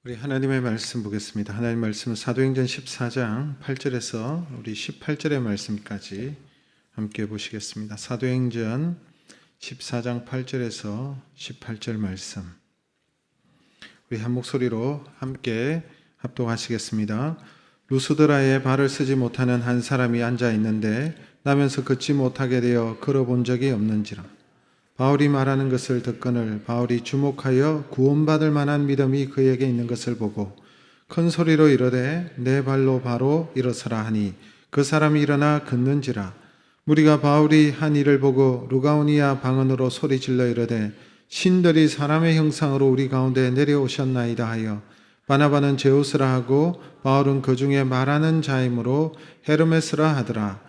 우리 하나님의 말씀 보겠습니다. 하나님 말씀은 사도행전 14장 8절에서 우리 18절의 말씀까지 함께 보시겠습니다. 사도행전 14장 8절에서 18절 말씀. 우리 한 목소리로 함께 합독하시겠습니다. 루스드라에 발을 쓰지 못하는 한 사람이 앉아 있는데 나면서 걷지 못하게 되어 걸어본 적이 없는지라. 바울이 말하는 것을 듣거늘 바울이 주목하여 구원받을 만한 믿음이 그에게 있는 것을 보고 큰 소리로 이르되 내 발로 바로 일어서라 하니 그 사람이 일어나 걷는지라. 무리가 바울이 한 일을 보고 루가오니아 방언으로 소리질러 이르되 신들이 사람의 형상으로 우리 가운데 내려오셨나이다 하여 바나바는 제우스라 하고 바울은 그 중에 말하는 자이므로 헤르메스라 하더라.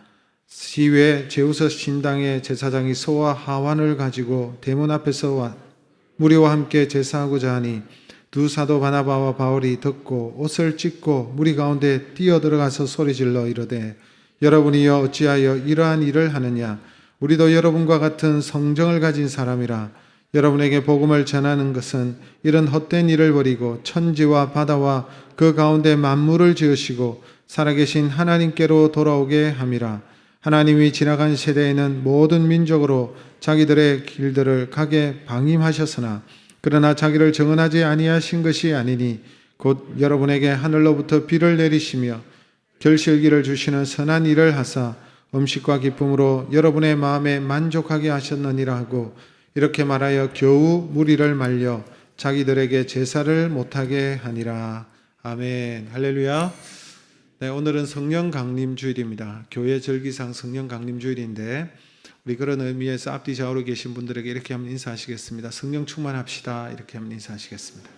시외 제우스 신당의 제사장이 소와 하완을 가지고 대문 앞에서 무리와 함께 제사하고자 하니 두 사도 바나바와 바울이 듣고 옷을 찢고 무리 가운데 뛰어들어가서 소리질러 이르되 여러분이여 어찌하여 이러한 일을 하느냐. 우리도 여러분과 같은 성정을 가진 사람이라. 여러분에게 복음을 전하는 것은 이런 헛된 일을 버리고 천지와 바다와 그 가운데 만물을 지으시고 살아계신 하나님께로 돌아오게 함이라. 하나님이 지나간 세대에는 모든 민족으로 자기들의 길들을 가게 방임하셨으나 그러나 자기를 정언하지 아니하신 것이 아니니 곧 여러분에게 하늘로부터 비를 내리시며 결실기를 주시는 선한 일을 하사 음식과 기쁨으로 여러분의 마음에 만족하게 하셨느니라 하고 이렇게 말하여 겨우 무리를 말려 자기들에게 제사를 못하게 하니라. 아멘. 할렐루야. 네, 오늘은 성령 강림 주일입니다. 교회 절기상 성령 강림 주일인데 우리 그런 의미에서 앞뒤 좌우로 계신 분들에게 이렇게 한번 인사하시겠습니다. 성령 충만합시다. 이렇게 한번 인사하시겠습니다.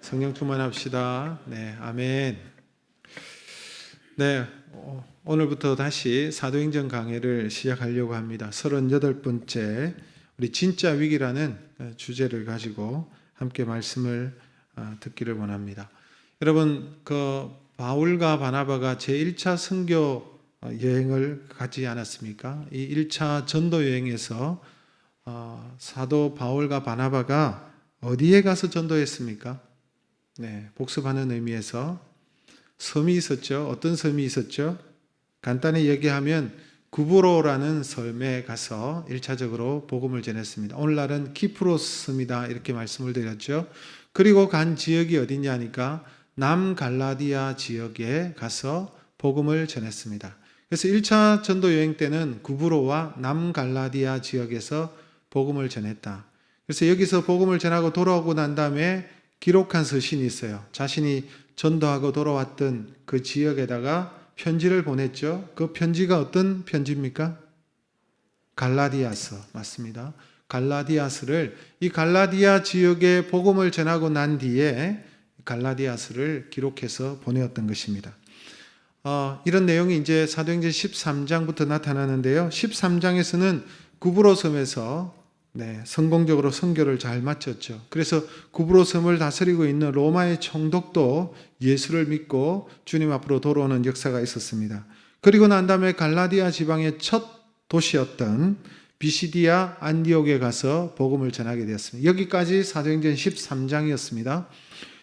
성령 충만합시다. 네, 아멘. 네, 오늘부터 다시 사도행전 강해를 시작하려고 합니다. 38번째 우리 진짜 위기라는 주제를 가지고 함께 말씀을 듣기를 원합니다. 여러분, 바울과 바나바가 제1차 선교 여행을 가지 않았습니까? 이 1차 전도 여행에서 사도 바울과 바나바가 어디에 가서 전도했습니까? 네, 복습하는 의미에서 섬이 있었죠. 어떤 섬이 있었죠? 간단히 얘기하면 구브로라는 섬에 가서 1차적으로 복음을 전했습니다. 오늘날은 키프로스 섬이다 이렇게 말씀을 드렸죠. 그리고 간 지역이 어디냐니까 남갈라디아 지역에 가서 복음을 전했습니다. 그래서 1차 전도 여행 때는 구브로와 남갈라디아 지역에서 복음을 전했다. 그래서 여기서 복음을 전하고 돌아오고 난 다음에 기록한 서신이 있어요. 자신이 전도하고 돌아왔던 그 지역에다가 편지를 보냈죠. 그 편지가 어떤 편지입니까? 갈라디아서 맞습니다. 갈라디아서를 이 갈라디아 지역에 복음을 전하고 난 뒤에 갈라디아서를 기록해서 보내었던 것입니다. 이런 내용이 이제 사도행전 13장부터 나타나는데요. 13장에서는 구브로 섬에서 성공적으로 선교를 잘 마쳤죠. 그래서 구브로 섬을 다스리고 있는 로마의 총독도 예수를 믿고 주님 앞으로 돌아오는 역사가 있었습니다. 그리고 난 다음에 갈라디아 지방의 첫 도시였던 비시디아 안디옥에 가서 복음을 전하게 되었습니다. 여기까지 사도행전 13장이었습니다.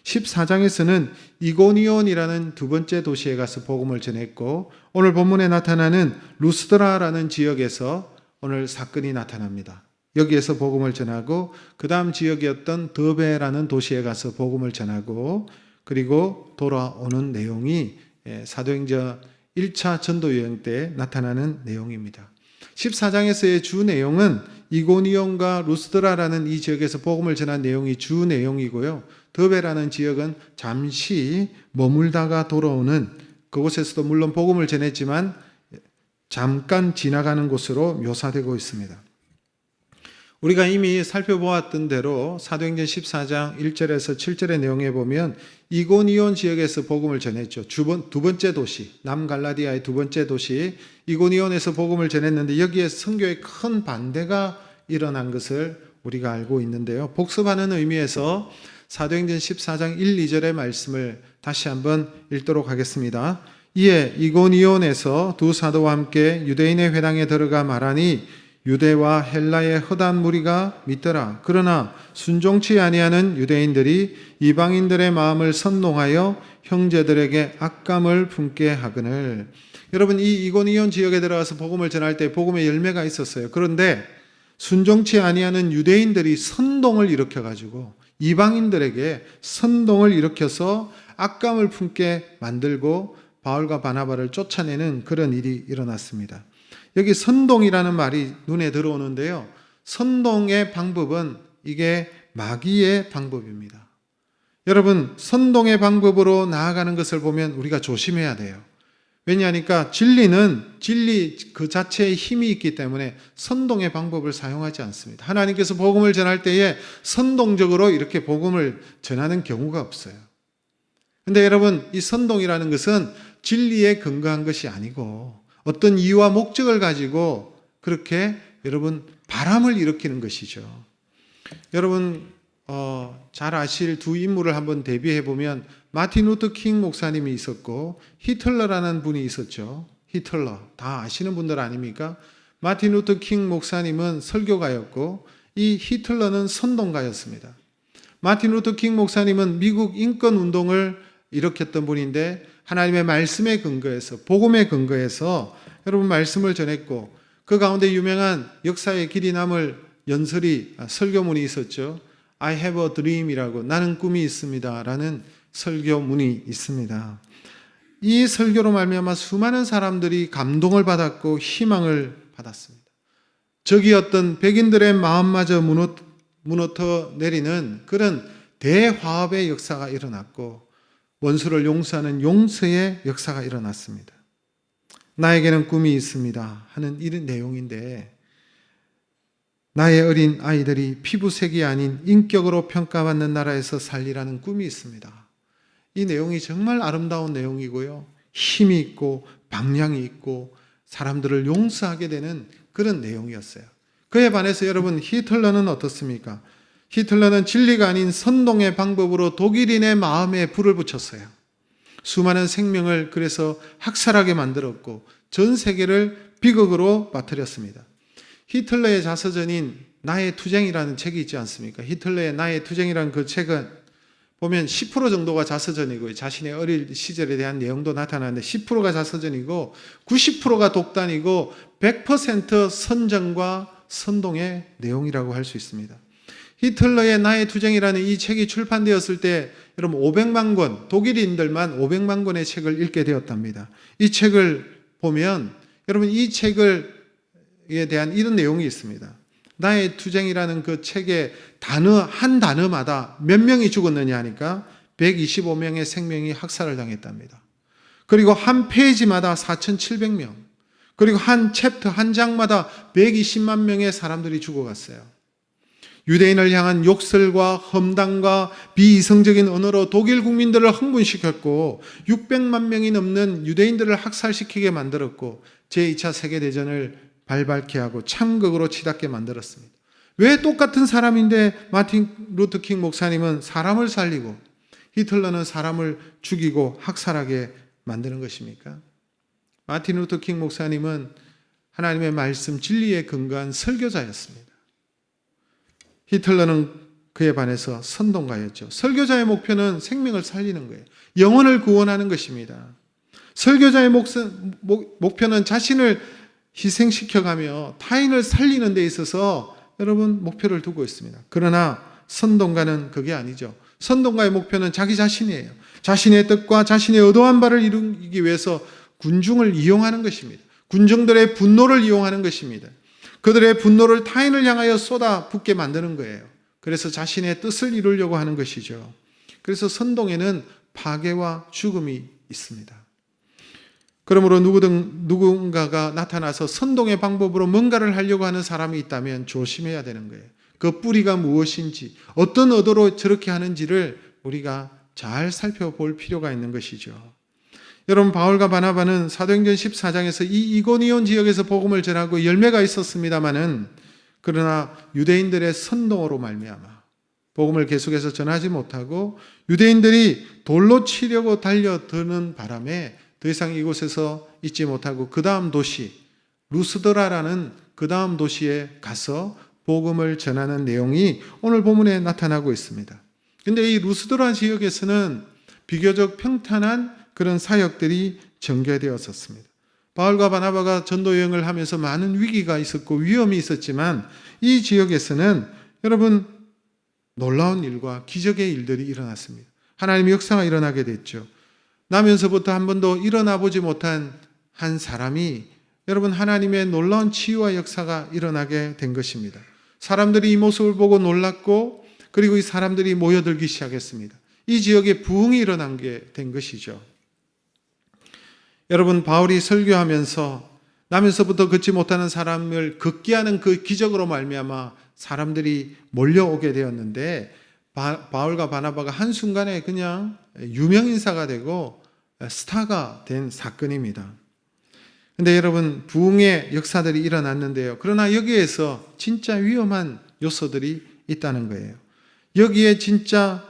14장에서는 이고니온이라는 두 번째 도시에 가서 복음을 전했고 오늘 본문에 나타나는 루스드라라는 지역에서 오늘 사건이 나타납니다. 여기에서 복음을 전하고 그 다음 지역이었던 더베라는 도시에 가서 복음을 전하고 그리고 돌아오는 내용이 사도행전 1차 전도 여행 때 나타나는 내용입니다. 14장에서의 주 내용은 이고니온과 루스드라라는 이 지역에서 복음을 전한 내용이 주 내용이고요. 더베라는 지역은 잠시 머물다가 돌아오는 그곳에서도 물론 복음을 전했지만 잠깐 지나가는 곳으로 묘사되고 있습니다. 우리가 이미 살펴보았던 대로 사도행전 14장 1절에서 7절의 내용에 보면 이고니온 지역에서 복음을 전했죠. 두 번째 도시, 남갈라디아의 두 번째 도시 이고니온에서 복음을 전했는데 여기에 선교에 큰 반대가 일어난 것을 우리가 알고 있는데요. 복습하는 의미에서 사도행전 14장 1, 2절의 말씀을 다시 한번 읽도록 하겠습니다. 이에 이고니온에서 두 사도와 함께 유대인의 회당에 들어가 말하니 유대와 헬라의 허다한 무리가 믿더라. 그러나 순종치 아니하는 유대인들이 이방인들의 마음을 선동하여 형제들에게 악감을 품게 하거늘. 여러분, 이 이고니온 지역에 들어가서 복음을 전할 때 복음의 열매가 있었어요. 그런데 순종치 아니하는 유대인들이 선동을 일으켜 가지고 이방인들에게 선동을 일으켜서 악감을 품게 만들고 바울과 바나바를 쫓아내는 그런 일이 일어났습니다. 여기 선동이라는 말이 눈에 들어오는데요. 선동의 방법은 이게 마귀의 방법입니다. 여러분, 선동의 방법으로 나아가는 것을 보면 우리가 조심해야 돼요. 왜냐하니까 진리는 진리 그 자체에 힘이 있기 때문에 선동의 방법을 사용하지 않습니다. 하나님께서 복음을 전할 때에 선동적으로 이렇게 복음을 전하는 경우가 없어요. 근데 여러분, 이 선동이라는 것은 진리에 근거한 것이 아니고 어떤 이유와 목적을 가지고 그렇게 여러분 바람을 일으키는 것이죠. 여러분 잘 아실 두 인물을 한번 대비해 보면 마틴 루터 킹 목사님이 있었고 히틀러라는 분이 있었죠. 히틀러 다 아시는 분들 아닙니까? 마틴 루터 킹 목사님은 설교가였고 이 히틀러는 선동가였습니다. 마틴 루터 킹 목사님은 미국 인권 운동을 일으켰던 분인데 하나님의 말씀에 근거해서 복음에 근거해서 여러분 말씀을 전했고 그 가운데 유명한 역사의 길이 남을 연설이 설교문이 있었죠. I have a dream이라고 나는 꿈이 있습니다 라는 설교문이 있습니다. 이 설교로 말미암아 수많은 사람들이 감동을 받았고 희망을 받았습니다. 적이 어떤 백인들의 마음마저 무너져 내리는 그런 대화합의 역사가 일어났고 원수를 용서하는 용서의 역사가 일어났습니다. 나에게는 꿈이 있습니다 하는 이런 내용인데 나의 어린 아이들이 피부색이 아닌 인격으로 평가받는 나라에서 살리라는 꿈이 있습니다. 이 내용이 정말 아름다운 내용이고요. 힘이 있고 방향이 있고 사람들을 용서하게 되는 그런 내용이었어요. 그에 반해서 여러분 히틀러는 어떻습니까? 히틀러는 진리가 아닌 선동의 방법으로 독일인의 마음에 불을 붙였어요. 수많은 생명을 그래서 학살하게 만들었고 전 세계를 비극으로 빠뜨렸습니다. 히틀러의 자서전인 나의 투쟁이라는 책이 있지 않습니까? 히틀러의 나의 투쟁이라는 그 책은 보면 10% 정도가 자서전이고 자신의 어릴 시절에 대한 내용도 나타나는데 10%가 자서전이고 90%가 독단이고 100% 선정과 선동의 내용이라고 할 수 있습니다. 히틀러의 나의 투쟁이라는 이 책이 출판되었을 때 여러분 500만 권, 독일인들만 500만 권의 책을 읽게 되었답니다. 이 책을 보면 여러분 이 책에 대한 이런 내용이 있습니다. 나의 투쟁이라는 그 책의 단어 한 단어마다 몇 명이 죽었느냐 하니까 125명의 생명이 학살을 당했답니다. 그리고 한 페이지마다 4,700명, 그리고 한 챕터 한 장마다 120만 명의 사람들이 죽어갔어요. 유대인을 향한 욕설과 험담과 비이성적인 언어로 독일 국민들을 흥분시켰고 600만 명이 넘는 유대인들을 학살시키게 만들었고 제2차 세계대전을 발발케 하고 참극으로 치닫게 만들었습니다. 왜 똑같은 사람인데 마틴 루터 킹 목사님은 사람을 살리고 히틀러는 사람을 죽이고 학살하게 만드는 것입니까? 마틴 루터 킹 목사님은 하나님의 말씀 진리에 근거한 설교자였습니다. 히틀러는 그에 반해서 선동가였죠. 설교자의 목표는 생명을 살리는 거예요. 영혼을 구원하는 것입니다. 설교자의 목표는 자신을 희생시켜가며 타인을 살리는 데 있어서 여러분 목표를 두고 있습니다. 그러나 선동가는 그게 아니죠. 선동가의 목표는 자기 자신이에요. 자신의 뜻과 자신의 의도한 바를 이루기 위해서 군중을 이용하는 것입니다. 군중들의 분노를 이용하는 것입니다. 그들의 분노를 타인을 향하여 쏟아붓게 만드는 거예요. 그래서 자신의 뜻을 이루려고 하는 것이죠. 그래서 선동에는 파괴와 죽음이 있습니다. 그러므로 누군가가 나타나서 선동의 방법으로 뭔가를 하려고 하는 사람이 있다면 조심해야 되는 거예요. 그 뿌리가 무엇인지, 어떤 의도로 저렇게 하는지를 우리가 잘 살펴볼 필요가 있는 것이죠. 여러분, 바울과 바나바는 사도행전 14장에서 이 이고니온 지역에서 복음을 전하고 열매가 있었습니다마는 그러나 유대인들의 선동으로 말미암아 복음을 계속해서 전하지 못하고 유대인들이 돌로 치려고 달려드는 바람에 더 이상 이곳에서 있지 못하고 그 다음 도시 루스드라라는 그 다음 도시에 가서 복음을 전하는 내용이 오늘 본문에 나타나고 있습니다. 근데 이 루스드라 지역에서는 비교적 평탄한 그런 사역들이 전개되었었습니다. 바울과 바나바가 전도 여행을 하면서 많은 위기가 있었고 위험이 있었지만 이 지역에서는 여러분 놀라운 일과 기적의 일들이 일어났습니다. 하나님의 역사가 일어나게 됐죠. 나면서부터 한 번도 일어나 보지 못한 한 사람이 여러분 하나님의 놀라운 치유와 역사가 일어나게 된 것입니다. 사람들이 이 모습을 보고 놀랐고 그리고 이 사람들이 모여들기 시작했습니다. 이 지역에 부흥이 일어난 게 된 것이죠. 여러분 바울이 설교하면서 나면서부터 걷지 못하는 사람을 걷게 하는 그 기적으로 말미암아 사람들이 몰려오게 되었는데 바울과 바나바가 한순간에 그냥 유명인사가 되고 스타가 된 사건입니다. 근데 여러분 부흥의 역사들이 일어났는데요. 그러나 여기에서 진짜 위험한 요소들이 있다는 거예요. 여기에 진짜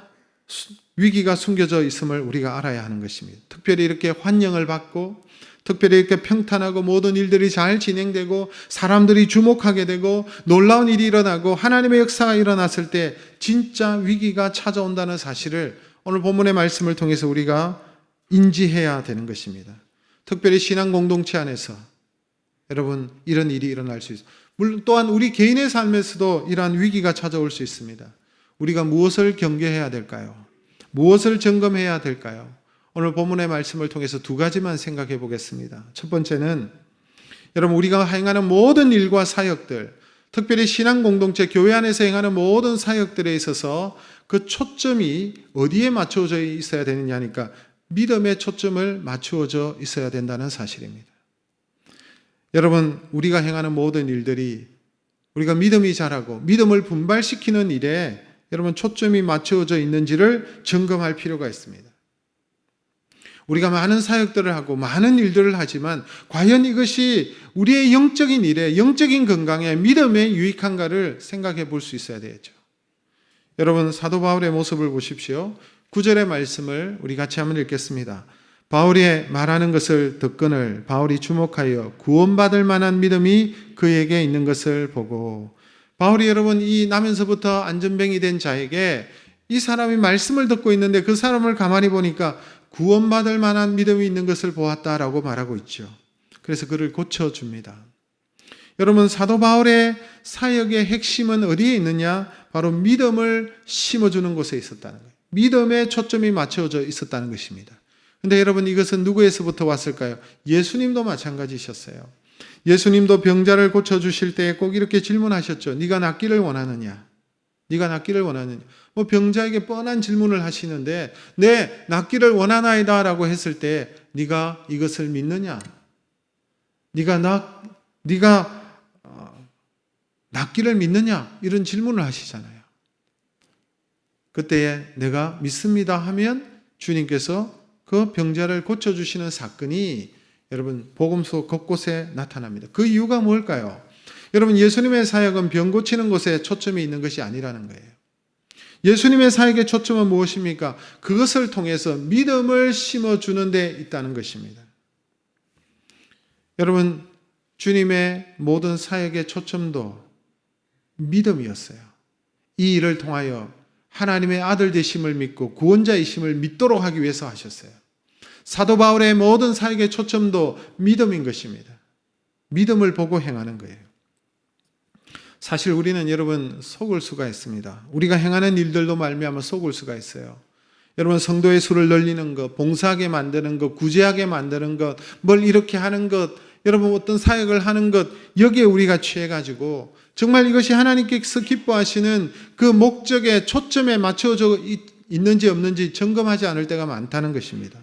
위기가 숨겨져 있음을 우리가 알아야 하는 것입니다. 특별히 이렇게 환영을 받고 특별히 이렇게 평탄하고 모든 일들이 잘 진행되고 사람들이 주목하게 되고 놀라운 일이 일어나고 하나님의 역사가 일어났을 때 진짜 위기가 찾아온다는 사실을 오늘 본문의 말씀을 통해서 우리가 인지해야 되는 것입니다. 특별히 신앙 공동체 안에서 여러분 이런 일이 일어날 수 있습니다. 물론 또한 우리 개인의 삶에서도 이러한 위기가 찾아올 수 있습니다. 우리가 무엇을 경계해야 될까요? 무엇을 점검해야 될까요? 오늘 본문의 말씀을 통해서 두 가지만 생각해 보겠습니다. 첫 번째는 여러분 우리가 행하는 모든 일과 사역들, 특별히 신앙 공동체 교회 안에서 행하는 모든 사역들에 있어서 그 초점이 어디에 맞추어져 있어야 되느냐니까 믿음의 초점을 맞추어져 있어야 된다는 사실입니다. 여러분 우리가 행하는 모든 일들이 우리가 믿음이 자라고 믿음을 분발시키는 일에 여러분 초점이 맞추어져 있는지를 점검할 필요가 있습니다. 우리가 많은 사역들을 하고 많은 일들을 하지만 과연 이것이 우리의 영적인 일에 영적인 건강에 믿음에 유익한가를 생각해 볼 수 있어야 되죠. 여러분 사도 바울의 모습을 보십시오. 9절의 말씀을 우리 같이 한번 읽겠습니다. 바울이 말하는 것을 듣거늘 바울이 주목하여 구원받을 만한 믿음이 그에게 있는 것을 보고 바울이 여러분 이 나면서부터 안전뱅이 된 자에게 이 사람이 말씀을 듣고 있는데 그 사람을 가만히 보니까 구원받을 만한 믿음이 있는 것을 보았다라고 말하고 있죠. 그래서 그를 고쳐줍니다. 여러분 사도 바울의 사역의 핵심은 어디에 있느냐? 바로 믿음을 심어주는 곳에 있었다는 거예요. 믿음에 초점이 맞춰져 있었다는 것입니다. 그런데 여러분 이것은 누구에서부터 왔을까요? 예수님도 마찬가지셨어요. 예수님도 병자를 고쳐주실 때 꼭 이렇게 질문하셨죠. 네가 낫기를 원하느냐? 네가 낫기를 원하느냐? 뭐 병자에게 뻔한 질문을 하시는데 네, 낫기를 원하나이다 라고 했을 때 네가 이것을 믿느냐? 네가 낫기를 믿느냐? 이런 질문을 하시잖아요. 그때에 내가 믿습니다 하면 주님께서 그 병자를 고쳐주시는 사건이 여러분 복음서 곳곳에 나타납니다. 그 이유가 뭘까요? 여러분 예수님의 사역은 병 고치는 곳에 초점이 있는 것이 아니라는 거예요. 예수님의 사역의 초점은 무엇입니까? 그것을 통해서 믿음을 심어주는 데 있다는 것입니다. 여러분 주님의 모든 사역의 초점도 믿음이었어요. 이 일을 통하여 하나님의 아들 되심을 믿고 구원자이심을 믿도록 하기 위해서 하셨어요. 사도 바울의 모든 사역의 초점도 믿음인 것입니다. 믿음을 보고 행하는 거예요. 사실 우리는 여러분 속을 수가 있습니다. 우리가 행하는 일들로 말미암아 속을 수가 있어요. 여러분 성도의 수를 늘리는 것, 봉사하게 만드는 것, 구제하게 만드는 것, 뭘 이렇게 하는 것, 여러분 어떤 사역을 하는 것, 여기에 우리가 취해가지고 정말 이것이 하나님께서 기뻐하시는 그 목적에 초점에 맞춰져 있는지 없는지 점검하지 않을 때가 많다는 것입니다.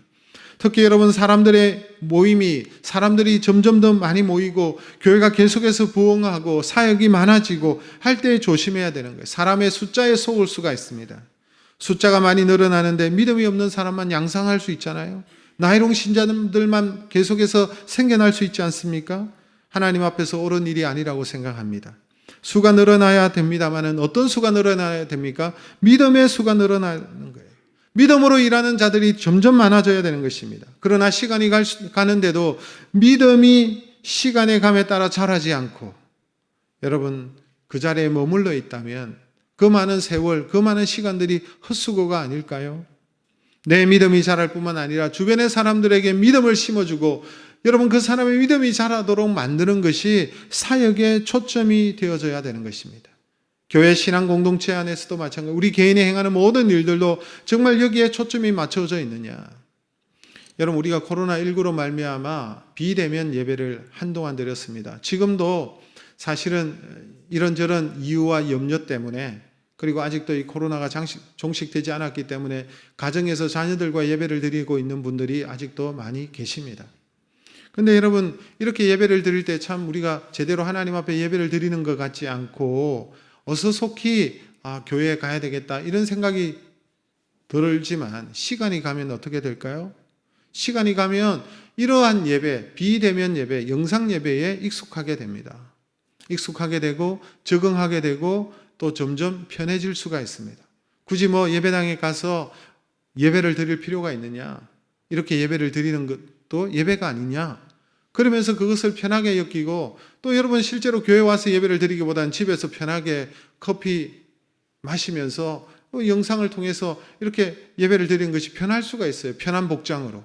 특히 여러분 사람들의 모임이 사람들이 점점 더 많이 모이고 교회가 계속해서 부흥하고 사역이 많아지고 할 때 조심해야 되는 거예요. 사람의 숫자에 속을 수가 있습니다. 숫자가 많이 늘어나는데 믿음이 없는 사람만 양상할 수 있잖아요. 나이롱 신자들만 계속해서 생겨날 수 있지 않습니까? 하나님 앞에서 옳은 일이 아니라고 생각합니다. 수가 늘어나야 됩니다만 어떤 수가 늘어나야 됩니까? 믿음의 수가 늘어나는 거예요. 믿음으로 일하는 자들이 점점 많아져야 되는 것입니다. 그러나 시간이 가는데도 믿음이 시간의 감에 따라 자라지 않고 여러분 그 자리에 머물러 있다면 그 많은 세월, 그 많은 시간들이 헛수고가 아닐까요? 내 믿음이 자랄 뿐만 아니라 주변의 사람들에게 믿음을 심어주고 여러분 그 사람의 믿음이 자라도록 만드는 것이 사역의 초점이 되어져야 되는 것입니다. 교회 신앙 공동체 안에서도 마찬가지로 우리 개인이 행하는 모든 일들도 정말 여기에 초점이 맞춰져 있느냐. 여러분 우리가 코로나19로 말미암아 비대면 예배를 한동안 드렸습니다. 지금도 사실은 이런저런 이유와 염려 때문에 그리고 아직도 이 코로나가 종식되지 않았기 때문에 가정에서 자녀들과 예배를 드리고 있는 분들이 아직도 많이 계십니다. 근데 여러분 이렇게 예배를 드릴 때 참 우리가 제대로 하나님 앞에 예배를 드리는 것 같지 않고 어서 속히 교회에 가야 되겠다 이런 생각이 들지만 시간이 가면 어떻게 될까요? 시간이 가면 이러한 예배, 비대면 예배, 영상 예배에 익숙하게 됩니다. 익숙하게 되고 적응하게 되고 또 점점 편해질 수가 있습니다. 굳이 예배당에 가서 예배를 드릴 필요가 있느냐? 이렇게 예배를 드리는 것도 예배가 아니냐? 그러면서 그것을 편하게 여기고 또 여러분 실제로 교회 와서 예배를 드리기보다는 집에서 편하게 커피 마시면서 영상을 통해서 이렇게 예배를 드리는 것이 편할 수가 있어요. 편한 복장으로.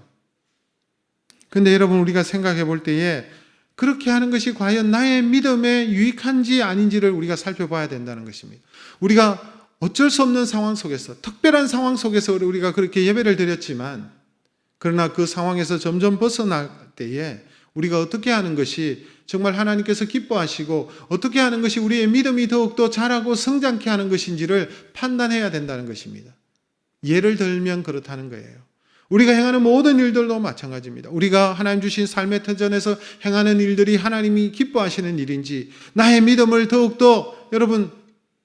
근데 여러분 우리가 생각해 볼 때에 그렇게 하는 것이 과연 나의 믿음에 유익한지 아닌지를 우리가 살펴봐야 된다는 것입니다. 우리가 어쩔 수 없는 상황 속에서 특별한 상황 속에서 우리가 그렇게 예배를 드렸지만 그러나 그 상황에서 점점 벗어날 때에 우리가 어떻게 하는 것이 정말 하나님께서 기뻐하시고 어떻게 하는 것이 우리의 믿음이 더욱더 자라고 성장케 하는 것인지를 판단해야 된다는 것입니다. 예를 들면 그렇다는 거예요. 우리가 행하는 모든 일들도 마찬가지입니다. 우리가 하나님 주신 삶의 터전에서 행하는 일들이 하나님이 기뻐하시는 일인지 나의 믿음을 더욱더 여러분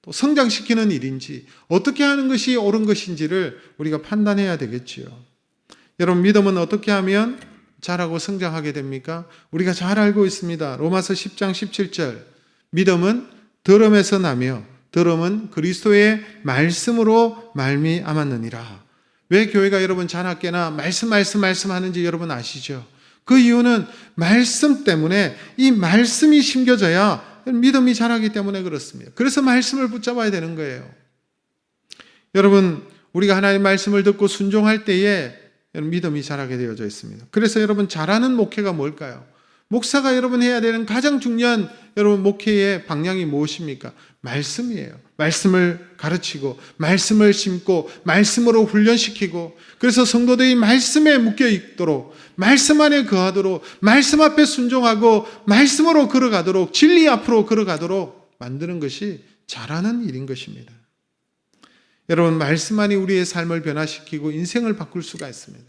또 성장시키는 일인지 어떻게 하는 것이 옳은 것인지를 우리가 판단해야 되겠지요. 여러분 믿음은 어떻게 하면 자라고 성장하게 됩니까? 우리가 잘 알고 있습니다. 로마서 10장 17절 믿음은 들음에서 나며 들음은 그리스도의 말씀으로 말미암았느니라. 왜 교회가 여러분 자나깨나 말씀 하는지 여러분 아시죠? 그 이유는 말씀 때문에 이 말씀이 심겨져야 믿음이 자라기 때문에 그렇습니다. 그래서 말씀을 붙잡아야 되는 거예요. 여러분 우리가 하나님의 말씀을 듣고 순종할 때에 믿음이 자라게 되어져 있습니다. 그래서 여러분 잘하는 목회가 뭘까요? 목사가 여러분 해야 되는 가장 중요한 여러분 목회의 방향이 무엇입니까? 말씀이에요. 말씀을 가르치고 말씀을 심고 말씀으로 훈련시키고 그래서 성도들이 말씀에 묶여 있도록 말씀 안에 거하도록 말씀 앞에 순종하고 말씀으로 걸어가도록 진리 앞으로 걸어가도록 만드는 것이 잘하는 일인 것입니다. 여러분 말씀만이 우리의 삶을 변화시키고 인생을 바꿀 수가 있습니다.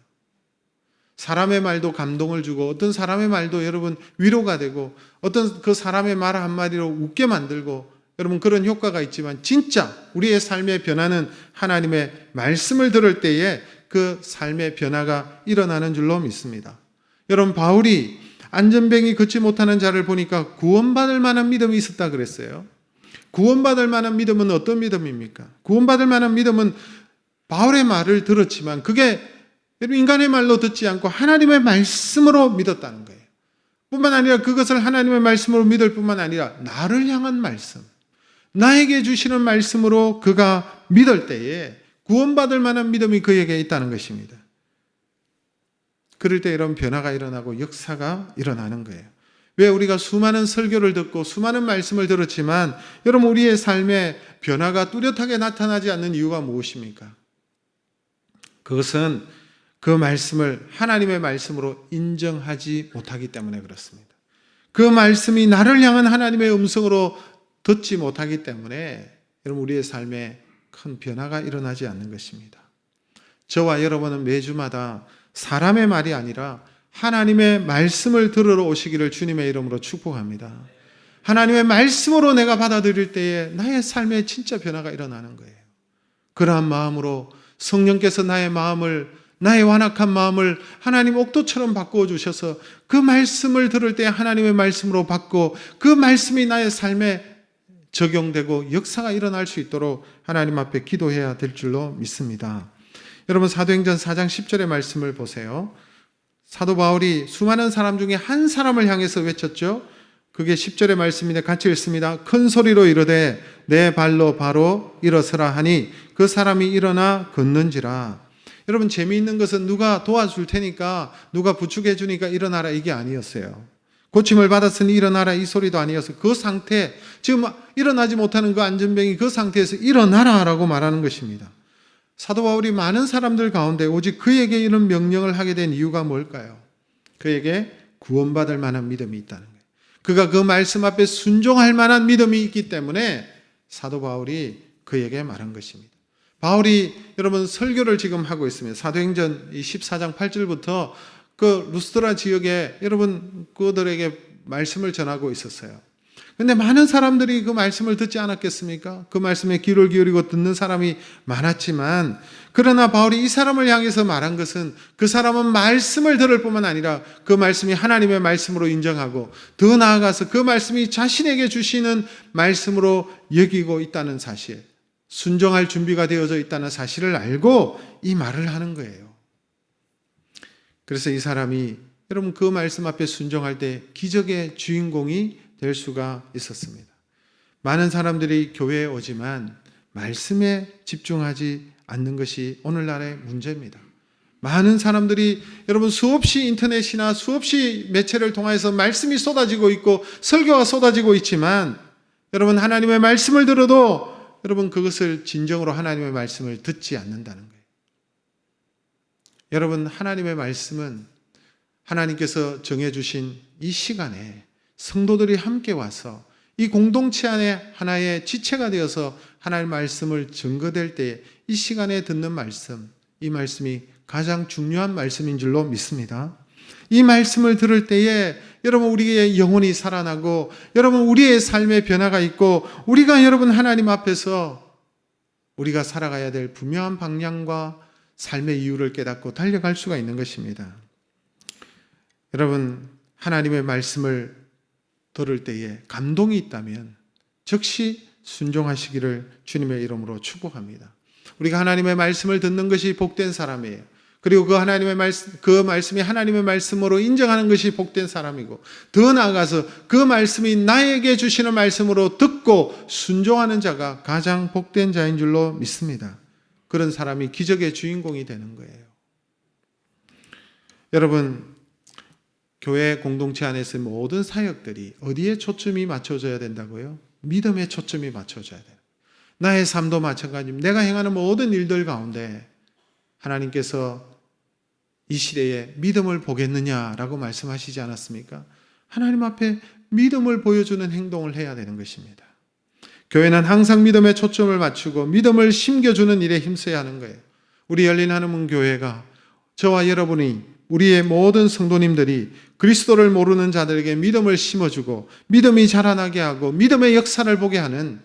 사람의 말도 감동을 주고 어떤 사람의 말도 여러분 위로가 되고 어떤 그 사람의 말 한마디로 웃게 만들고 여러분 그런 효과가 있지만 진짜 우리의 삶의 변화는 하나님의 말씀을 들을 때에 그 삶의 변화가 일어나는 줄로 믿습니다. 여러분 바울이 안전뱅이 걷지 못하는 자를 보니까 구원받을 만한 믿음이 있었다 그랬어요. 구원받을 만한 믿음은 어떤 믿음입니까? 구원받을 만한 믿음은 바울의 말을 들었지만 그게 인간의 말로 듣지 않고 하나님의 말씀으로 믿었다는 거예요. 뿐만 아니라 그것을 하나님의 말씀으로 믿을 뿐만 아니라 나를 향한 말씀, 나에게 주시는 말씀으로 그가 믿을 때에 구원받을 만한 믿음이 그에게 있다는 것입니다. 그럴 때 이런 변화가 일어나고 역사가 일어나는 거예요. 왜 우리가 수많은 설교를 듣고 수많은 말씀을 들었지만 여러분 우리의 삶에 변화가 뚜렷하게 나타나지 않는 이유가 무엇입니까? 그것은 그 말씀을 하나님의 말씀으로 인정하지 못하기 때문에 그렇습니다. 그 말씀이 나를 향한 하나님의 음성으로 듣지 못하기 때문에 여러분 우리의 삶에 큰 변화가 일어나지 않는 것입니다. 저와 여러분은 매주마다 사람의 말이 아니라 하나님의 말씀을 들으러 오시기를 주님의 이름으로 축복합니다. 하나님의 말씀으로 내가 받아들일 때에 나의 삶에 진짜 변화가 일어나는 거예요. 그러한 마음으로 성령께서 나의 완악한 마음을 하나님 옥토처럼 바꾸어 주셔서 그 말씀을 들을 때 하나님의 말씀으로 바꾸어 그 말씀이 나의 삶에 적용되고 역사가 일어날 수 있도록 하나님 앞에 기도해야 될 줄로 믿습니다. 여러분 사도행전 4장 10절의 말씀을 보세요. 사도 바울이 수많은 사람 중에 한 사람을 향해서 외쳤죠. 그게 10절의 말씀인데 같이 읽습니다. 큰 소리로 이르되 내 발로 바로 일어서라 하니 그 사람이 일어나 걷는지라. 여러분, 재미있는 것은 누가 도와줄 테니까, 누가 부축해 주니까 일어나라 이게 아니었어요. 고침을 받았으니 일어나라 이 소리도 아니었어요. 그 상태, 지금 일어나지 못하는 그 안전병이 그 상태에서 일어나라 라고 말하는 것입니다. 사도 바울이 많은 사람들 가운데 오직 그에게 이런 명령을 하게 된 이유가 뭘까요? 그에게 구원받을 만한 믿음이 있다는 거예요. 그가 그 말씀 앞에 순종할 만한 믿음이 있기 때문에 사도 바울이 그에게 말한 것입니다. 바울이 여러분 설교를 지금 하고 있습니다. 사도행전 14장 8절부터 그 루스드라 지역에 여러분 그들에게 말씀을 전하고 있었어요. 그런데 많은 사람들이 그 말씀을 듣지 않았겠습니까? 그 말씀에 귀를 기울이고 듣는 사람이 많았지만, 그러나 바울이 이 사람을 향해서 말한 것은 그 사람은 말씀을 들을 뿐만 아니라 그 말씀이 하나님의 말씀으로 인정하고 더 나아가서 그 말씀이 자신에게 주시는 말씀으로 여기고 있다는 사실, 순종할 준비가 되어져 있다는 사실을 알고 이 말을 하는 거예요. 그래서 이 사람이 여러분 그 말씀 앞에 순종할 때 기적의 주인공이 될 수가 있었습니다. 많은 사람들이 교회에 오지만 말씀에 집중하지 않는 것이 오늘날의 문제입니다. 많은 사람들이 여러분 수없이 인터넷이나 수없이 매체를 통해서 말씀이 쏟아지고 있고 설교가 쏟아지고 있지만, 여러분 하나님의 말씀을 들어도 여러분 그것을 진정으로 하나님의 말씀을 듣지 않는다는 거예요. 여러분, 하나님의 말씀은 하나님께서 정해주신 이 시간에 성도들이 함께 와서 이 공동체 안에 하나의 지체가 되어서 하나님의 말씀을 증거될 때 이 시간에 듣는 말씀, 이 말씀이 가장 중요한 말씀인 줄로 믿습니다. 이 말씀을 들을 때에 여러분 우리의 영혼이 살아나고 여러분 우리의 삶의 변화가 있고 우리가 여러분 하나님 앞에서 우리가 살아가야 될 분명한 방향과 삶의 이유를 깨닫고 달려갈 수가 있는 것입니다. 여러분, 하나님의 말씀을 들을 때에 감동이 있다면 즉시 순종하시기를 주님의 이름으로 축복합니다. 우리가 하나님의 말씀을 듣는 것이 복된 사람이에요. 그리고 그 하나님의 말씀, 그 말씀이 하나님의 말씀으로 인정하는 것이 복된 사람이고, 더 나아가서 그 말씀이 나에게 주시는 말씀으로 듣고 순종하는 자가 가장 복된 자인 줄로 믿습니다. 그런 사람이 기적의 주인공이 되는 거예요. 여러분, 교회 공동체 안에서 모든 사역들이 어디에 초점이 맞춰져야 된다고요? 믿음에 초점이 맞춰져야 돼요. 나의 삶도 마찬가지입니다. 내가 행하는 모든 일들 가운데 하나님께서 이 시대에 믿음을 보겠느냐라고 말씀하시지 않았습니까? 하나님 앞에 믿음을 보여주는 행동을 해야 되는 것입니다. 교회는 항상 믿음에 초점을 맞추고 믿음을 심겨주는 일에 힘써야 하는 거예요. 우리 열린 하나님 교회가, 저와 여러분이, 우리의 모든 성도님들이 그리스도를 모르는 자들에게 믿음을 심어주고 믿음이 자라나게 하고 믿음의 역사를 보게 하는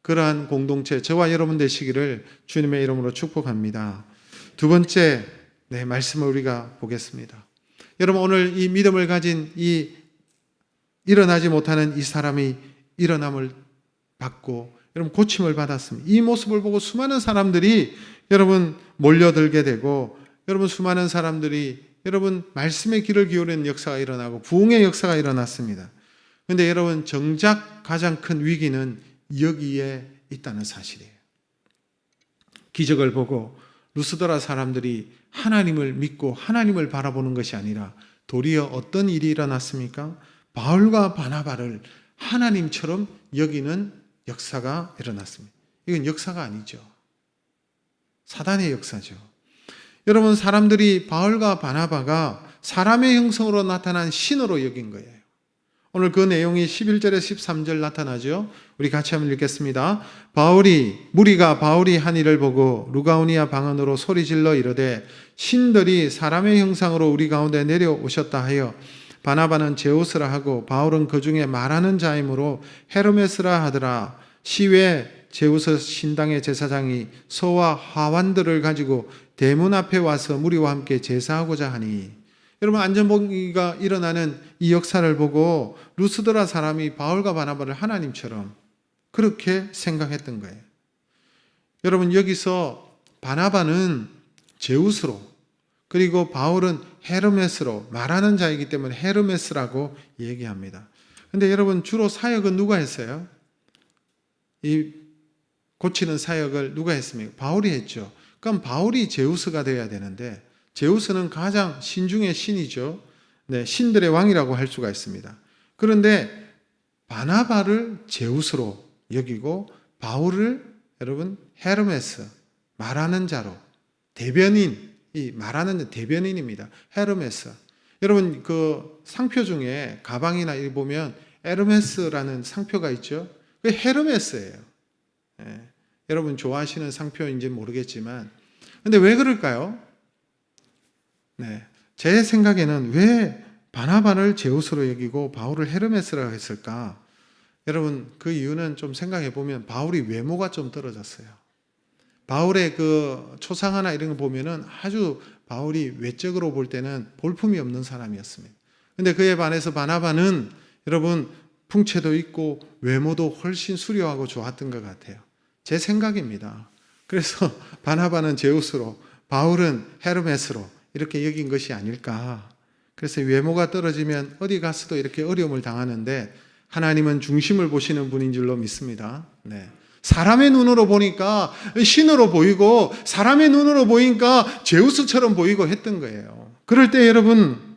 그러한 공동체, 저와 여러분 되시기를 주님의 이름으로 축복합니다. 두 번째, 말씀을 우리가 보겠습니다. 여러분, 오늘 이 믿음을 가진 이 일어나지 못하는 이 사람이 일어남을 받고 여러분 고침을 받았습니다. 이 모습을 보고 수많은 사람들이 여러분 몰려들게 되고, 여러분 수많은 사람들이 여러분 말씀의 귀를 기울이는 역사가 일어나고 부흥의 역사가 일어났습니다. 그런데 여러분 정작 가장 큰 위기는 여기에 있다는 사실이에요. 기적을 보고 루스드라 사람들이 하나님을 믿고 하나님을 바라보는 것이 아니라 도리어 어떤 일이 일어났습니까? 바울과 바나바를 하나님처럼 여기는 역사가 일어났습니다. 이건 역사가 아니죠. 사단의 역사죠. 여러분, 사람들이 바울과 바나바가 사람의 형성으로 나타난 신으로 여긴 거예요. 오늘 그 내용이 11절에 13절 나타나죠. 우리 같이 한번 읽겠습니다. 무리가 바울이 한 일을 보고 루가오니아 방언으로 소리질러 이르되 신들이 사람의 형상으로 우리 가운데 내려오셨다 하여 바나바는 제우스라 하고 바울은 그 중에 말하는 자이므로 헤르메스라 하더라. 시외 제우스 신당의 제사장이 소와 화환들을 가지고 대문 앞에 와서 무리와 함께 제사하고자 하니, 여러분 안전봉기가 일어나는 이 역사를 보고 루스드라 사람이 바울과 바나바를 하나님처럼 그렇게 생각했던 거예요. 여러분, 여기서 바나바는 제우스로, 그리고 바울은 헤르메스로, 말하는 자이기 때문에 헤르메스라고 얘기합니다. 근데 여러분, 주로 사역은 누가 했어요? 이 고치는 사역을 누가 했습니까? 바울이 했죠. 그럼 바울이 제우스가 되어야 되는데, 제우스는 가장 신 중의 신이죠. 네, 신들의 왕이라고 할 수가 있습니다. 그런데 바나바를 제우스로 여기고 바울을 여러분 헤르메스, 말하는 자로, 대변인, 이 말하는 대변인입니다. 헤르메스. 여러분 그 상표 중에 가방이나 이 보면 에르메스라는 상표가 있죠. 그 헤르메스예요. 예. 여러분 좋아하시는 상표인지 모르겠지만, 근데 왜 그럴까요? 네, 제 생각에는 왜 바나바를 제우스로 여기고 바울을 헤르메스라고 했을까? 여러분 그 이유는 좀 생각해 보면 바울이 외모가 좀 떨어졌어요. 바울의 그 초상화나 이런 거 보면은 아주 바울이 외적으로 볼 때는 볼품이 없는 사람이었습니다. 근데 그에 반해서 바나바는 여러분 풍채도 있고 외모도 훨씬 수려하고 좋았던 것 같아요. 제 생각입니다. 그래서 바나바는 제우스로, 바울은 헤르메스로 이렇게 여긴 것이 아닐까. 그래서 외모가 떨어지면 어디 가서도 이렇게 어려움을 당하는데 하나님은 중심을 보시는 분인 줄로 믿습니다. 네. 사람의 눈으로 보니까 신으로 보이고 사람의 눈으로 보니까 제우스처럼 보이고 했던 거예요. 그럴 때 여러분,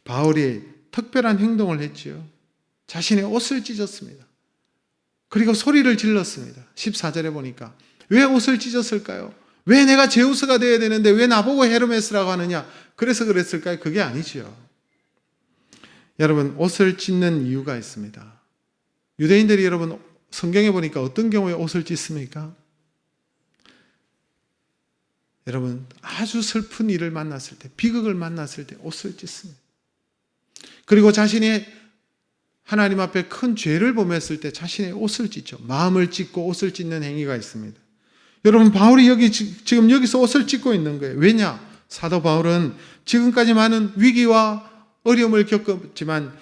바울이 특별한 행동을 했지요. 자신의 옷을 찢었습니다. 그리고 소리를 질렀습니다. 14절에 보니까 왜 옷을 찢었을까요? 왜 내가 제우스가 되어야 되는데 왜 나보고 헤르메스라고 하느냐? 그래서 그랬을까요? 그게 아니죠. 여러분, 옷을 찢는 이유가 있습니다. 유대인들이 여러분 성경에 보니까 어떤 경우에 옷을 찢습니까? 여러분, 아주 슬픈 일을 만났을 때, 비극을 만났을 때 옷을 찢습니다. 그리고 자신이 하나님 앞에 큰 죄를 범했을 때 자신의 옷을 찢죠. 마음을 찢고 옷을 찢는 행위가 있습니다. 여러분, 바울이 지금 여기서 옷을 찢고 있는 거예요. 왜냐? 사도 바울은 지금까지 많은 위기와 어려움을 겪었지만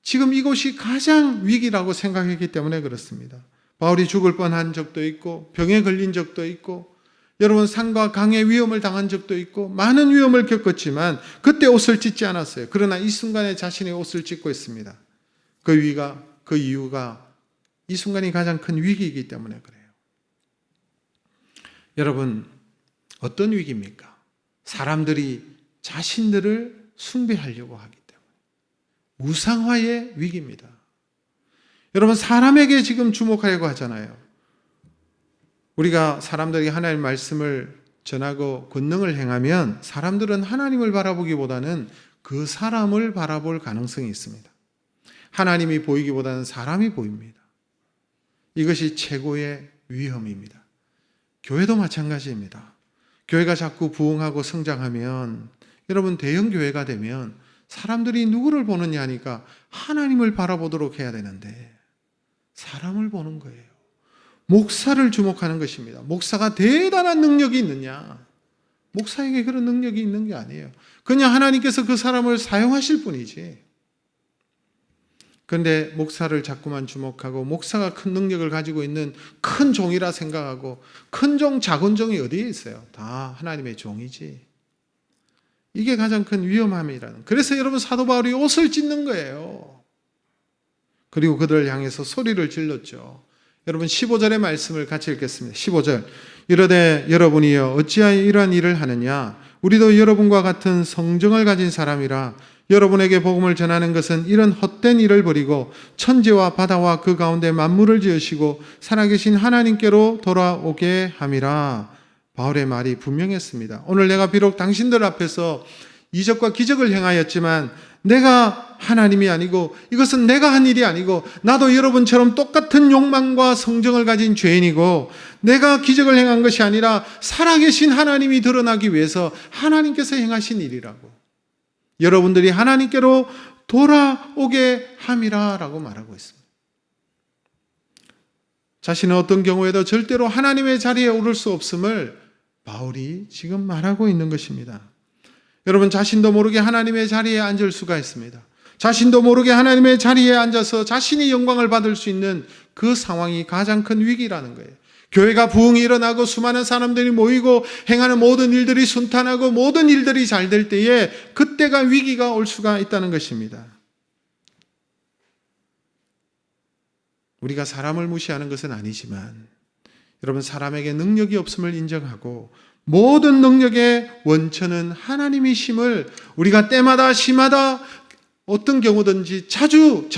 지금 이곳이 가장 위기라고 생각했기 때문에 그렇습니다. 바울이 죽을 뻔한 적도 있고 병에 걸린 적도 있고 여러분 산과 강의 위험을 당한 적도 있고 많은 위험을 겪었지만 그때 옷을 찢지 않았어요. 그러나 이 순간에 자신의 옷을 찢고 있습니다. 그 이유가 이 순간이 가장 큰 위기이기 때문에 그래요. 여러분, 어떤 위기입니까? 사람들이 자신들을 숭배하려고 하기 때문에 우상화의 위기입니다. 여러분, 사람에게 지금 주목하려고 하잖아요. 우리가 사람들이 하나님의 말씀을 전하고 권능을 행하면 사람들은 하나님을 바라보기보다는 그 사람을 바라볼 가능성이 있습니다. 하나님이 보이기보다는 사람이 보입니다. 이것이 최고의 위험입니다. 교회도 마찬가지입니다. 교회가 자꾸 부흥하고 성장하면 여러분 대형 교회가 되면 사람들이 누구를 보느냐 하니까 하나님을 바라보도록 해야 되는데 사람을 보는 거예요. 목사를 주목하는 것입니다. 목사가 대단한 능력이 있느냐? 목사에게 그런 능력이 있는 게 아니에요. 그냥 하나님께서 그 사람을 사용하실 뿐이지. 그런데 목사를 자꾸만 주목하고 목사가 큰 능력을 가지고 있는 큰 종이라 생각하고 큰 종, 작은 종이 어디에 있어요? 다 하나님의 종이지. 이게 가장 큰 위험함이라는. 그래서 여러분 사도 바울이 옷을 찢는 거예요. 그리고 그들을 향해서 소리를 질렀죠. 여러분 15절의 말씀을 같이 읽겠습니다. 15절. 이르되 여러분이여 어찌하여 이러한 일을 하느냐? 우리도 여러분과 같은 성정을 가진 사람이라 여러분에게 복음을 전하는 것은 이런 헛된 일을 버리고 천지와 바다와 그 가운데 만물을 지으시고 살아계신 하나님께로 돌아오게 함이라. 바울의 말이 분명했습니다. 오늘 내가 비록 당신들 앞에서 이적과 기적을 행하였지만 내가 하나님이 아니고 이것은 내가 한 일이 아니고 나도 여러분처럼 똑같은 욕망과 성정을 가진 죄인이고 내가 기적을 행한 것이 아니라 살아계신 하나님이 드러나기 위해서 하나님께서 행하신 일이라고. 여러분들이 하나님께로 돌아오게 함이라 라고 말하고 있습니다. 자신은 어떤 경우에도 절대로 하나님의 자리에 오를 수 없음을 바울이 지금 말하고 있는 것입니다. 여러분 자신도 모르게 하나님의 자리에 앉을 수가 있습니다. 자신도 모르게 하나님의 자리에 앉아서 자신이 영광을 받을 수 있는 그 상황이 가장 큰 위기라는 거예요. 교회가 부흥이 일어나고 수많은 사람들이 모이고 행하는 모든 일들이 순탄하고 모든 일들이 잘 될 때에 그때가 위기가 올 수가 있다는 것입니다. 우리가 사람을 무시하는 것은 아니지만 여러분, 사람에게 능력이 없음을 인정하고 모든 능력의 원천은 하나님이심을 우리가 때마다 시마다 어떤 경우든지 자주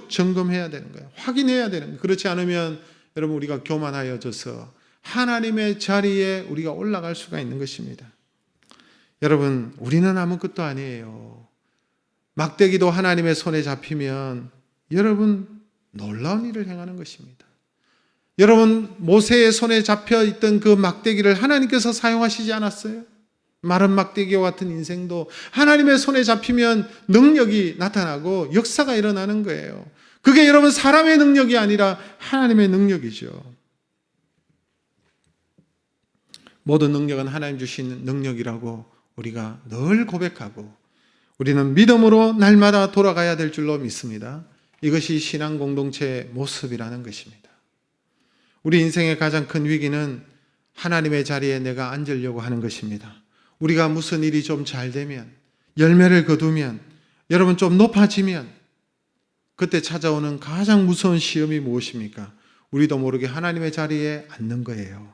점검해야 되는 거예요. 확인해야 되는 거예요. 그렇지 않으면 여러분, 우리가 교만하여져서 하나님의 자리에 우리가 올라갈 수가 있는 것입니다. 여러분, 우리는 아무것도 아니에요. 막대기도 하나님의 손에 잡히면 여러분, 놀라운 일을 행하는 것입니다. 여러분, 모세의 손에 잡혀 있던 그 막대기를 하나님께서 사용하시지 않았어요? 마른 막대기와 같은 인생도 하나님의 손에 잡히면 능력이 나타나고 역사가 일어나는 거예요. 그게 여러분, 사람의 능력이 아니라 하나님의 능력이죠. 모든 능력은 하나님 주신 능력이라고 우리가 늘 고백하고 우리는 믿음으로 날마다 돌아가야 될 줄로 믿습니다. 이것이 신앙 공동체의 모습이라는 것입니다. 우리 인생의 가장 큰 위기는 하나님의 자리에 내가 앉으려고 하는 것입니다. 우리가 무슨 일이 좀 잘 되면, 열매를 거두면, 여러분 좀 높아지면 그때 찾아오는 가장 무서운 시험이 무엇입니까? 우리도 모르게 하나님의 자리에 앉는 거예요.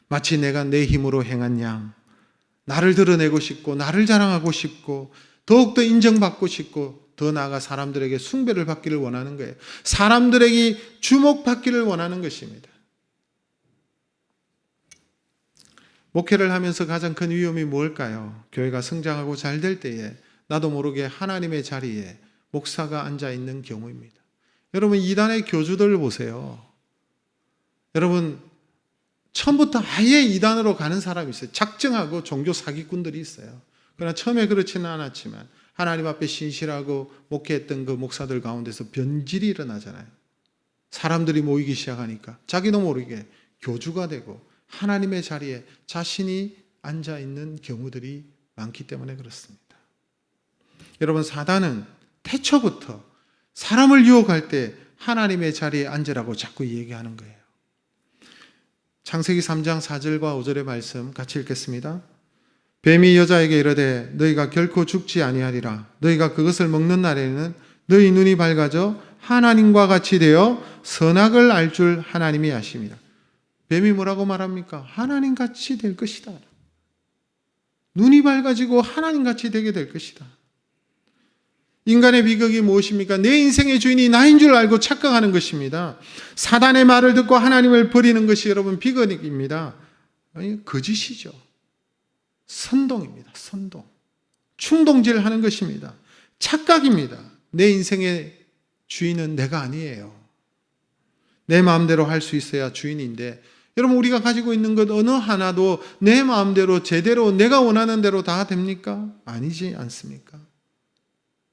마치 내가 내 힘으로 행한 양, 나를 드러내고 싶고 나를 자랑하고 싶고 더욱더 인정받고 싶고 더 나아가 사람들에게 숭배를 받기를 원하는 거예요. 사람들에게 주목받기를 원하는 것입니다. 목회를 하면서 가장 큰 위험이 뭘까요? 교회가 성장하고 잘 될 때에 나도 모르게 하나님의 자리에 목사가 앉아 있는 경우입니다. 여러분, 이단의 교주들을 보세요. 여러분, 처음부터 아예 이단으로 가는 사람이 있어요. 작정하고 종교 사기꾼들이 있어요. 그러나 처음에 그렇지는 않았지만 하나님 앞에 신실하고 목회했던 그 목사들 가운데서 변질이 일어나잖아요. 사람들이 모이기 시작하니까 자기도 모르게 교주가 되고 하나님의 자리에 자신이 앉아 있는 경우들이 많기 때문에 그렇습니다. 여러분, 사단은 태초부터 사람을 유혹할 때 하나님의 자리에 앉으라고 자꾸 얘기하는 거예요. 창세기 3장 4절과 5절의 말씀 같이 읽겠습니다. 뱀이 여자에게 이르되 너희가 결코 죽지 아니하리라. 너희가 그것을 먹는 날에는 너희 눈이 밝아져 하나님과 같이 되어 선악을 알 줄 하나님이 아심이라. 뱀이 뭐라고 말합니까? 하나님같이 될 것이다. 눈이 밝아지고 하나님같이 되게 될 것이다. 인간의 비극이 무엇입니까? 내 인생의 주인이 나인 줄 알고 착각하는 것입니다. 사단의 말을 듣고 하나님을 버리는 것이 여러분 비극입니다. 아니, 거짓이죠. 선동입니다. 선동. 충동질하는 것입니다. 착각입니다. 내 인생의 주인은 내가 아니에요. 내 마음대로 할 수 있어야 주인인데 여러분, 우리가 가지고 있는 것 어느 하나도 내 마음대로 제대로 내가 원하는 대로 다 됩니까? 아니지 않습니까?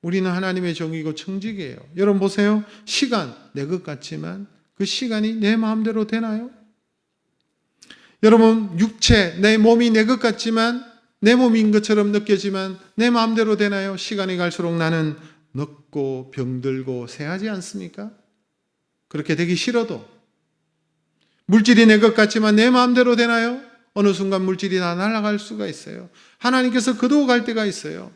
우리는 하나님의 종이고 청직이에요. 여러분 보세요. 시간 내 것 같지만 그 시간이 내 마음대로 되나요? 여러분, 육체 내 몸이 내 것 같지만 내 몸인 것처럼 느껴지만 내 마음대로 되나요? 시간이 갈수록 나는 늙고 병들고 새하지 않습니까? 그렇게 되기 싫어도 물질이 내 것 같지만 내 마음대로 되나요? 어느 순간 물질이 다 날아갈 수가 있어요. 하나님께서 거두어갈 때가 있어요.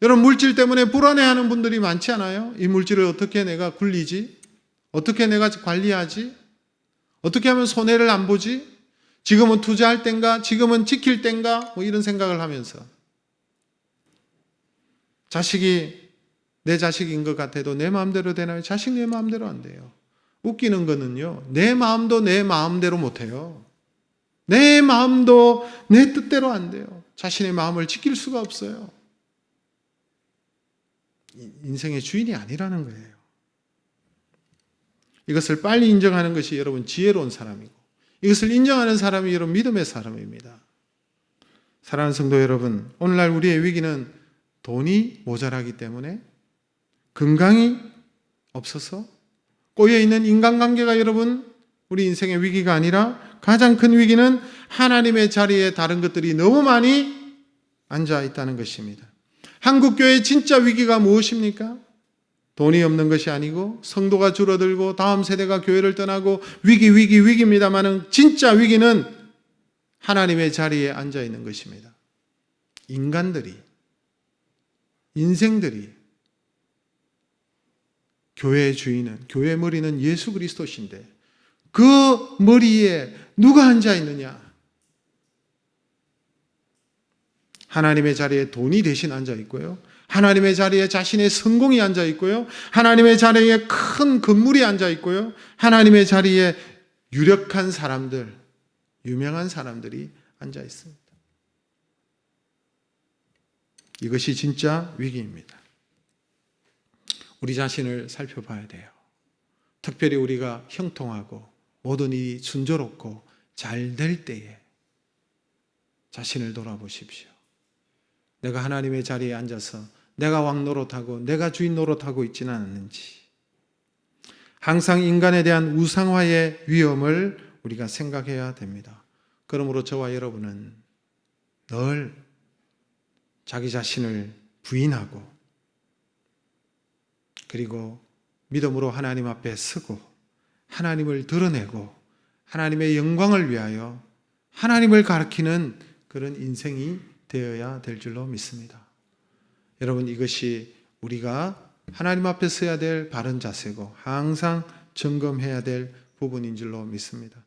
여러분, 물질 때문에 불안해하는 분들이 많지 않아요? 이 물질을 어떻게 내가 굴리지? 어떻게 내가 관리하지? 어떻게 하면 손해를 안 보지? 지금은 투자할 땐가? 지금은 지킬 땐가? 뭐 이런 생각을 하면서 자식이 내 자식인 것 같아도 내 마음대로 되나요? 자식 내 마음대로 안 돼요. 웃기는 거는요, 내 마음도 내 마음대로 못해요. 내 마음도 내 뜻대로 안 돼요. 자신의 마음을 지킬 수가 없어요. 인생의 주인이 아니라는 거예요. 이것을 빨리 인정하는 것이 여러분 지혜로운 사람이고, 이것을 인정하는 사람이 여러분 믿음의 사람입니다. 사랑하는 성도 여러분, 오늘날 우리의 위기는 돈이 모자라기 때문에, 건강이 없어서, 꼬여있는 인간관계가 여러분 우리 인생의 위기가 아니라 가장 큰 위기는 하나님의 자리에 다른 것들이 너무 많이 앉아 있다는 것입니다. 한국교회의 진짜 위기가 무엇입니까? 돈이 없는 것이 아니고 성도가 줄어들고 다음 세대가 교회를 떠나고 위기입니다만은 진짜 위기는 하나님의 자리에 앉아 있는 것입니다. 인간들이, 인생들이 교회의 주인은, 교회의 머리는 예수 그리스도신데 그 머리에 누가 앉아 있느냐? 하나님의 자리에 돈이 대신 앉아 있고요. 하나님의 자리에 자신의 성공이 앉아 있고요. 하나님의 자리에 큰 건물이 앉아 있고요. 하나님의 자리에 유력한 사람들, 유명한 사람들이 앉아 있습니다. 이것이 진짜 위기입니다. 우리 자신을 살펴봐야 돼요. 특별히 우리가 형통하고 모든 일이 순조롭고 잘 될 때에 자신을 돌아보십시오. 내가 하나님의 자리에 앉아서 내가 왕 노릇하고 내가 주인 노릇하고 있지는 않는지, 항상 인간에 대한 우상화의 위험을 우리가 생각해야 됩니다. 그러므로 저와 여러분은 늘 자기 자신을 부인하고 그리고 믿음으로 하나님 앞에 서고 하나님을 드러내고 하나님의 영광을 위하여 하나님을 가리키는 그런 인생이 되어야 될 줄로 믿습니다. 여러분, 이것이 우리가 하나님 앞에 서야 될 바른 자세고 항상 점검해야 될 부분인 줄로 믿습니다.